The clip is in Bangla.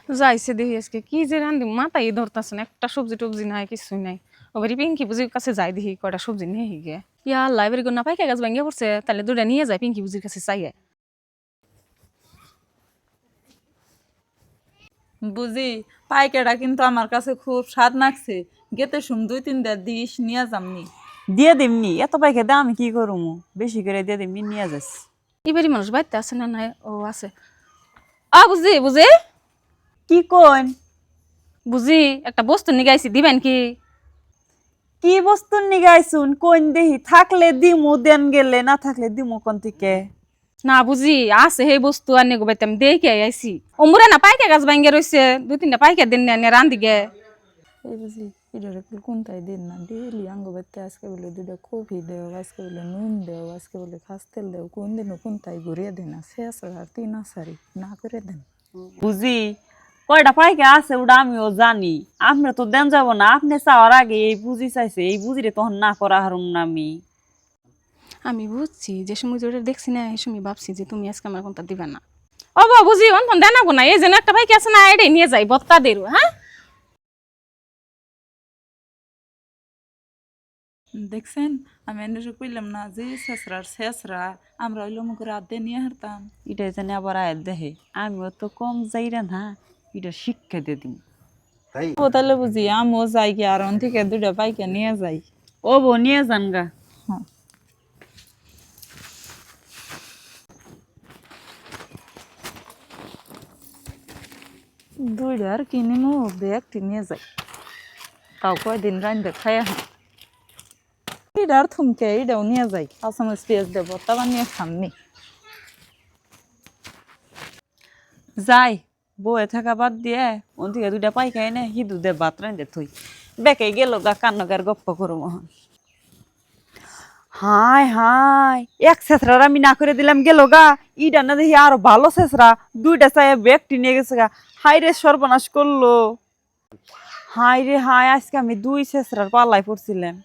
যাইছে দেখি আজকে কি যে রান্ধি মাথায় ধরতেছে না, একটা সবজি টবজি নাই, কিছুই নাই। ওবারই পিঙ্কি বুঝির কাছে যাই দেখি কয়টা সবজি নিয়ে হিগে। ইয়া লাইব্রেরি না পাইকা গাছ ভাঙ্গিয়ে পড়ছে, তাহলে দুটা নিয়ে যায় পিঙ্কি বুঝির কাছে চাইয়ে। বুঝি পাইকাটা কিন্তু আমার কাছে খুব স্বাদ লাগছে। গেতে শুন 2-3টা দিস নিয়ে যামনি। দিয়ে দিমনি, এত পাইকে দাম আমি কি করবো, বেশি করে দিয়ে দিমনি, নিয়ে যাস। এবারই মানুষ বাড়িতে আছে না নাই? ও আছে। বুঝি বুঝি কি কোন? বুঝি একটা বস্তু নিয়ে গাইছি, দিবেন কি? কি বস্তুর নিগে আইছুন কোন দেহি, থাকলে দিমু দেন, গেলে না থাকলে দিমু কোন থেকে। না বুঝি আছে সেই বস্তু আনি গোবাইতে আমি দেখে আইছি। অমুরে না পাইকা গাছ ভাঙ্গিয়ে রয়েছে, 2-3টা পাইকা দিন না রান্ধি গে। এই বুঝি এটার একটু কোনটাই দিন না, ডেলি আঙ্গবাইতে আজকে বলে 2টা কফি দেও, আজকে বলে নুন দেও, আজকে বলে খাস তেল দেও, কোন দিনও কোনটাই ঘুরিয়ে দেন না। শেষ আর 3 আসারি না করে দেন। বুঝি কয়টা পাইকে আছে ওটা আমিও জানি, আপনি তো দেন যাব না, আপনি চাওয়ার আগে এই বুঝি চাইছে, এই বুঝিরে তখন না করা হারুম না আমি। আমি বুঝছি যে সময় যেটা দেখছি না এই সময় ভাবছি যে তুমি আজকে আমার কোনটা দিবা না। ও বা বুঝি অন্তন দেন না, এই যেন একটা পাইকা আছে না, এটাই নিয়ে যাই বত্তা দেরু। হ্যাঁ দেখছেন আমি এনে কইলাম না যে শেষরার শেষরা আমরা হইলো মুখ রাত দিয়ে নিয়ে হারতাম। এটা জানি আবার আয়ের দেহে, আমিও তো কম যাইরা না, এটা শিক্ষা দিয়ে দিম। ও তাহলে বুঝি আমিও যাই কি আর থেকে 2টা পাইকা নিয়ে যাই। ও বো নিয়ে যান গা। হ্যাঁ দুইটা আর কিনে নো একটি নিয়ে যাই, তাও কয়দিন রান্ধে খাই হ্যাঁ। এটা আর থুমকে এটাও নিয়ে যাই, কাঁচামরিচ পেঁয়াজ দেবো তারপর নিয়ে খামনি। যাই বয়ে থাকা বাদ দিয়ে ওন থেকে 2টা পাইকা এনে হিদু দে ভাত রান্ধে থই, বেকে গেল গা কান্নগার গপ্প করো মহন। হাই হাই, এক ছেসরার আমি না করে দিলাম গেল গা, ইডা না দেখি আরো ভালো ছেসরা 2টা চাই ব্যাগটি নিয়ে গেছে গা। হাই রে সর্বনাশ করলো, হাই রে হাই, আজকে আমি 2 ছেসরার পাল্লায় পড়ছিলাম।